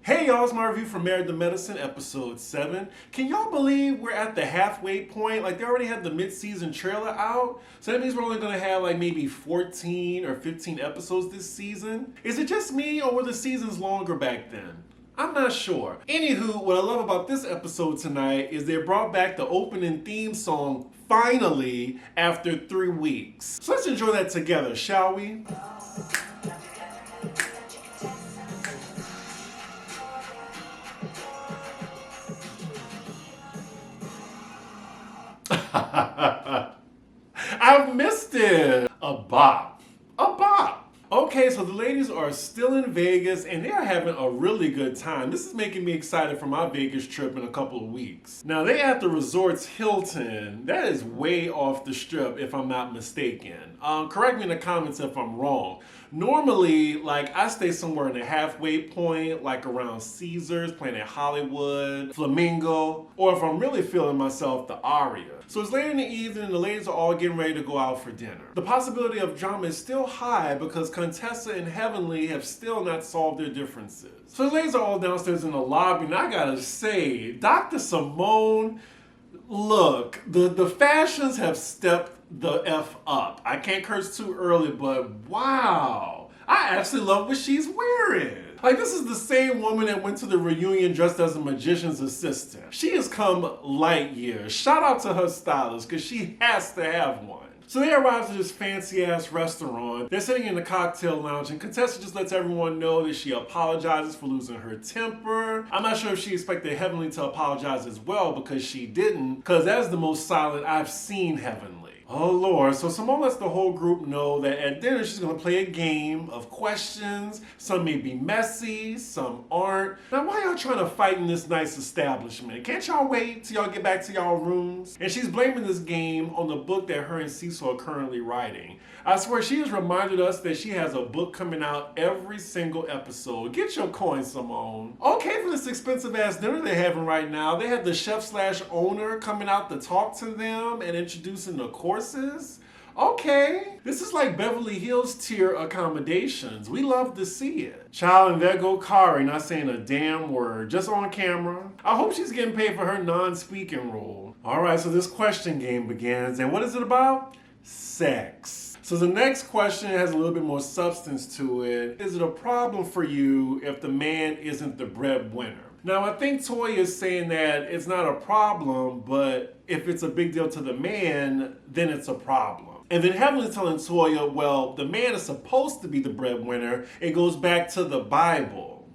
Hey y'all, it's my review for Married to Medicine, episode 7. Can y'all believe we're at the halfway point? Like, they already had the mid-season trailer out. So that means we're only gonna have like maybe 14 or 15 episodes this season. Is it just me, or were the seasons longer back then? I'm not sure. Anywho, what I love about this episode tonight is they brought back the opening theme song finally after 3 weeks. So let's enjoy that together, shall we? I've missed it. A bop. A bop. Okay, so the ladies are still in Vegas and they're having a really good time. This is making me excited for my Vegas trip in a couple of weeks. Now, they at the resort's Hilton. That is way off the strip, if I'm not mistaken. Correct me in the comments if I'm wrong. Normally, like, I stay somewhere in the halfway point, like around Caesars, Planet Hollywood, Flamingo, or if I'm really feeling myself, the Aria. So it's late in the evening and the ladies are all getting ready to go out for dinner. The possibility of drama is still high because Contessa and Heavenly have still not solved their differences. So the ladies are all downstairs in the lobby, and I gotta say, Dr. Simone, look, the fashions have stepped the F up. I can't curse too early, but wow. I actually love what she's wearing. Like, this is the same woman that went to the reunion dressed as a magician's assistant. She has come light years. Shout out to her stylist, because she has to have one. So they arrive at this fancy-ass restaurant. They're sitting in the cocktail lounge, and Contessa just lets everyone know that she apologizes for losing her temper. I'm not sure if she expected Heavenly to apologize as well, because she didn't, because that's the most silent I've seen Heavenly. Oh Lord, so Simone lets the whole group know that at dinner she's gonna play a game of questions. Some may be messy, some aren't. Now, why y'all trying to fight in this nice establishment? Can't y'all wait till y'all get back to y'all rooms? And she's blaming this game on the book that her and Cecil are currently writing. I swear, she has reminded us that she has a book coming out every single episode. Get your coin, Simone. Okay, for this expensive ass dinner they're having right now, they had the chef/owner coming out to talk to them and introducing the courses. Okay, this is like Beverly Hills tier accommodations. We love to see it. Child, and there go Kari, not saying a damn word, just on camera. I hope she's getting paid for her non-speaking role. All right, so this question game begins, and what is it about? Sex. So the next question has a little bit more substance to it. Is it a problem for you if the man isn't the breadwinner? Now, I think Toya is saying that it's not a problem, but if it's a big deal to the man, then it's a problem. And then Heavenly's telling Toya, well, the man is supposed to be the breadwinner. It goes back to the Bible.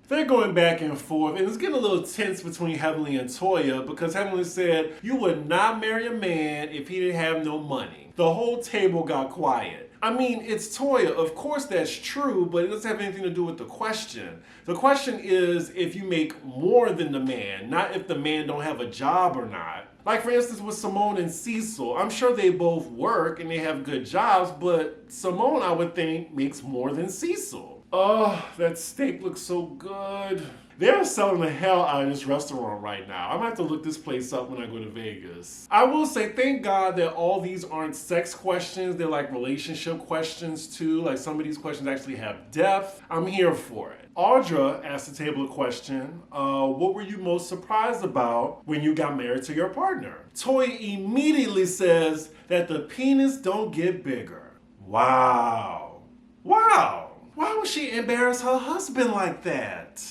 They're going back and forth, and it's getting a little tense between Heavenly and Toya because Heavenly said, you would not marry a man if he didn't have no money. The whole table got quiet. I mean, it's Toya. Of course that's true, but it doesn't have anything to do with the question. The question is if you make more than the man, not if the man don't have a job or not. Like, for instance, with Simone and Cecil, I'm sure they both work and they have good jobs, but Simone, I would think, makes more than Cecil. Oh, that steak looks so good. They're selling the hell out of this restaurant right now. I'm gonna have to look this place up when I go to Vegas. I will say, thank God that all these aren't sex questions. They're like relationship questions too. Like, some of these questions actually have depth. I'm here for it. Audra asked the table a question. What were you most surprised about when you got married to your partner? Toya immediately says that the penis don't get bigger. Wow. Wow. Why would she embarrass her husband like that?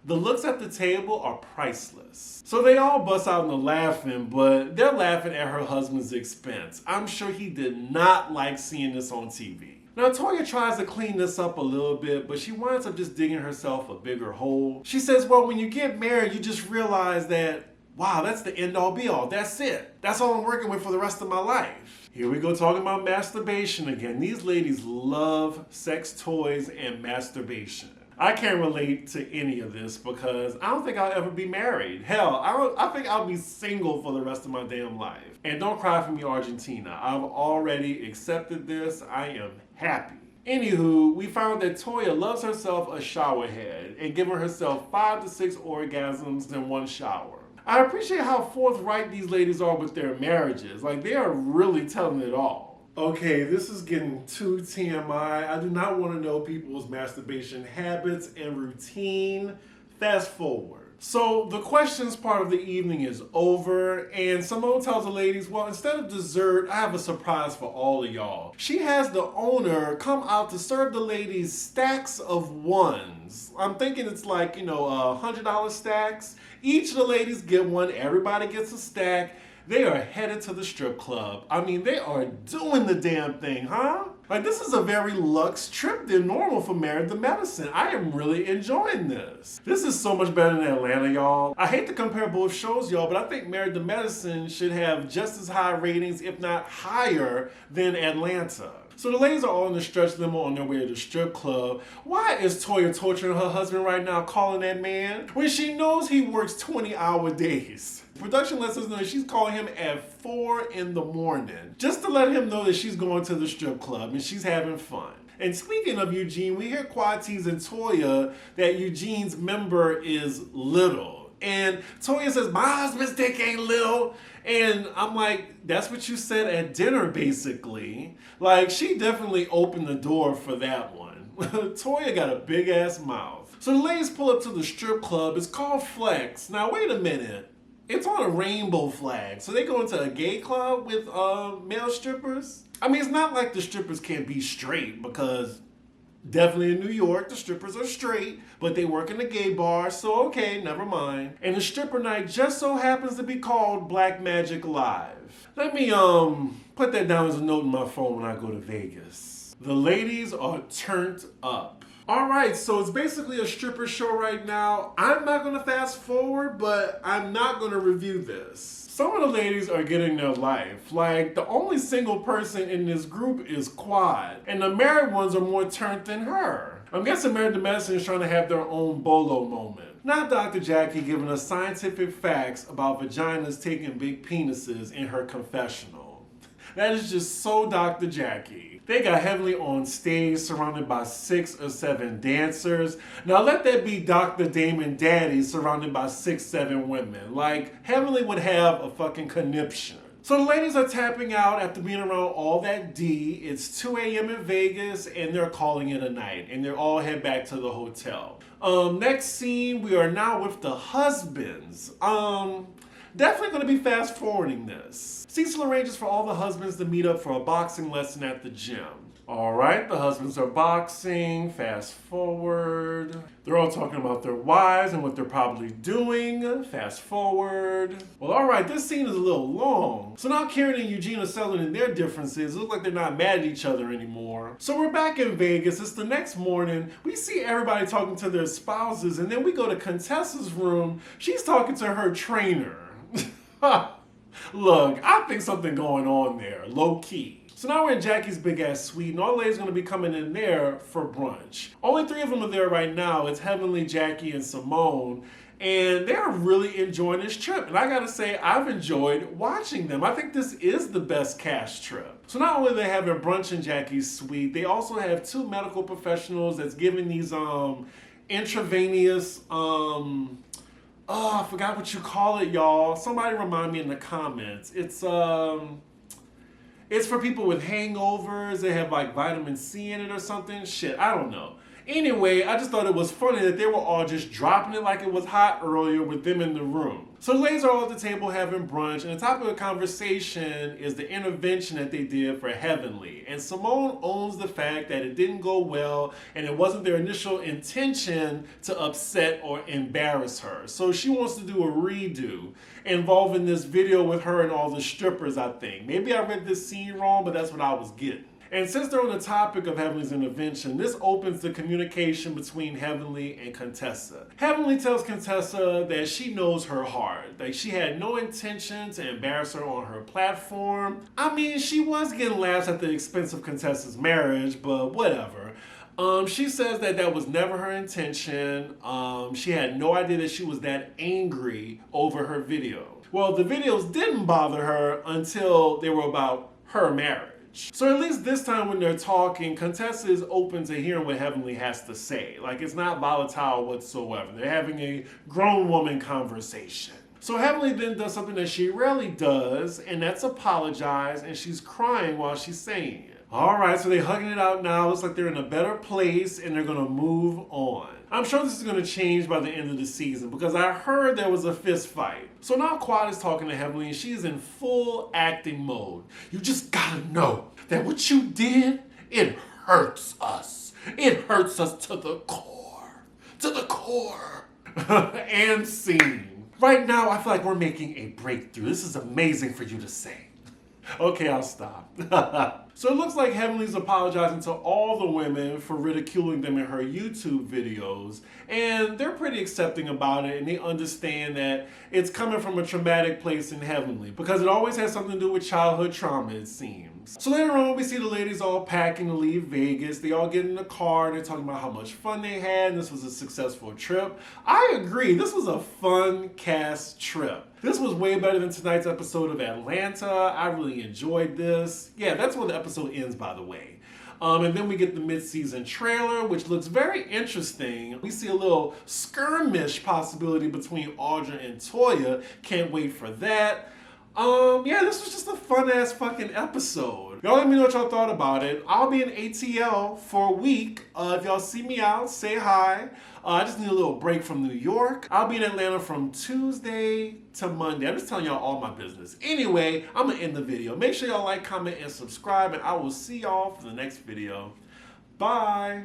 The looks at the table are priceless. So they all bust out into laughing, but they're laughing at her husband's expense. I'm sure he did not like seeing this on TV. Now, Toya tries to clean this up a little bit, but she winds up just digging herself a bigger hole. She says, well, when you get married, you just realize that, wow, that's the end all be all. That's it. That's all I'm working with for the rest of my life. Here we go talking about masturbation again. These ladies love sex toys and masturbation. I can't relate to any of this because I don't think I'll ever be married. Hell, I think I'll be single for the rest of my damn life. And don't cry for me, Argentina. I've already accepted this. I am happy. Anywho, we found that Toya loves herself a shower head and giving herself 5 to 6 orgasms in one shower. I appreciate how forthright these ladies are with their marriages. Like, they are really telling it all. Okay, this is getting too TMI. I do not want to know people's masturbation habits and routine. Fast forward. So the questions part of the evening is over, and Simone tells the ladies, well, instead of dessert, I have a surprise for all of y'all. She has the owner come out to serve the ladies stacks of ones. I'm thinking it's like, $100 stacks. Each of the ladies get one, everybody gets a stack. They are headed to the strip club. I mean, they are doing the damn thing, huh? Like, this is a very luxe trip than normal for Married to Medicine. I am really enjoying this. This is so much better than Atlanta, y'all. I hate to compare both shows, y'all, but I think Married to Medicine should have just as high ratings, if not higher, than Atlanta. So the ladies are all in the stretch limo on their way to the strip club. Why is Toya torturing her husband right now, calling that man, when she knows he works 20-hour days? Production lets us know that she's calling him at 4 in the morning, just to let him know that she's going to the strip club and she's having fun. And speaking of Eugene, we hear Quatis and Toya that Eugene's member is little. And Toya says, my husband's dick ain't little. And I'm like, that's what you said at dinner, basically. Like, she definitely opened the door for that one. Toya got a big ass mouth. So the ladies pull up to the strip club. It's called Flex. Now, wait a minute. It's on a rainbow flag. So they go into a gay club with male strippers? I mean, it's not like the strippers can't be straight, because definitely in New York, the strippers are straight, but they work in the gay bar, so okay, never mind. And the stripper night just so happens to be called Black Magic Live. Let me put that down as a note in my phone when I go to Vegas. The ladies are turned up. Alright, so it's basically a stripper show right now. I'm not going to fast forward, but I'm not going to review this. Some of the ladies are getting their life. Like, the only single person in this group is Quad, and the married ones are more turned than her. I'm guessing Married to Medicine is trying to have their own Bolo moment. Not Dr. Jackie giving us scientific facts about vaginas taking big penises in her confessional. That is just so Dr. Jackie. They got Heavenly on stage surrounded by 6 or 7 dancers. Now let that be Dr. Damon Daddy surrounded by 6, 7 women. Like, Heavenly would have a fucking conniption. So the ladies are tapping out after being around all that D. It's 2 a.m. in Vegas and they're calling it a night. And they're all head back to the hotel. Next scene, we are now with the husbands. Definitely going to be fast forwarding this. Cecil arranges for all the husbands to meet up for a boxing lesson at the gym. Alright, the husbands are boxing, fast forward. They're all talking about their wives and what they're probably doing, fast forward. Well, alright, this scene is a little long. So now Karen and Eugene are settling in their differences. It looks like they're not mad at each other anymore. So we're back in Vegas. It's the next morning. We see everybody talking to their spouses, and then we go to Contessa's room. She's talking to her trainer. Look, I think something going on there, low key. So now we're in Jackie's big ass suite, and all the ladies are gonna be coming in there for brunch. Only 3 of them are there right now. It's Heavenly, Jackie, and Simone. And they're really enjoying this trip. And I gotta say, I've enjoyed watching them. I think this is the best cast trip. So not only are they having brunch in Jackie's suite, they also have 2 medical professionals that's giving these intravenous I forgot what you call it, y'all. Somebody remind me in the comments. It's for people with hangovers. They have like vitamin C in it or something. Shit, I don't know. Anyway, I just thought it was funny that they were all just dropping it like it was hot earlier with them in the room. So the ladies are all at the table having brunch, and the topic of the conversation is the intervention that they did for Heavenly. And Simone owns the fact that it didn't go well, and it wasn't their initial intention to upset or embarrass her. So she wants to do a redo involving this video with her and all the strippers, I think. Maybe I read this scene wrong, but that's what I was getting. And since they're on the topic of Heavenly's intervention, this opens the communication between Heavenly and Contessa. Heavenly tells Contessa that she knows her heart. Like, she had no intention to embarrass her on her platform. I mean, she was getting laughs at the expense of Contessa's marriage, but whatever. She says that that was never her intention. She had no idea that she was that angry over her video. Well, the videos didn't bother her until they were about her marriage. So at least this time when they're talking, Contessa is open to hearing what Heavenly has to say. Like, it's not volatile whatsoever. They're having a grown woman conversation. So Heavenly then does something that she rarely does, and that's apologize, and she's crying while she's saying it. All right, so they're hugging it out now. Looks like they're in a better place, and they're gonna move on. I'm sure this is gonna change by the end of the season because I heard there was a fist fight. So now Quad is talking to Heavenly, and she's in full acting mode. You just gotta know that what you did, it hurts us. It hurts us to the core. To the core. And scene. Right now, I feel like we're making a breakthrough. This is amazing for you to say. Okay, I'll stop. So it looks like Heavenly's apologizing to all the women for ridiculing them in her YouTube videos, and they're pretty accepting about it, and they understand that it's coming from a traumatic place in Heavenly, because it always has something to do with childhood trauma, it seems. So later on, we see the ladies all packing to leave Vegas. They all get in the car, and they're talking about how much fun they had, and this was a successful trip. I agree, this was a fun cast trip. This was way better than tonight's episode of Atlanta. I really enjoyed this. Yeah, that's where the episode ends, by the way. And then we get the mid-season trailer, which looks very interesting. We see a little skirmish possibility between Audra and Toya. Can't wait for that. Yeah, this was just a fun-ass fucking episode. Y'all let me know what y'all thought about it. I'll be in ATL for a week. If y'all see me out, say hi. I just need a little break from New York. I'll be in Atlanta from Tuesday to Monday. I'm just telling y'all all my business. Anyway, I'm gonna end the video. Make sure y'all like, comment, and subscribe, and I will see y'all for the next video. Bye.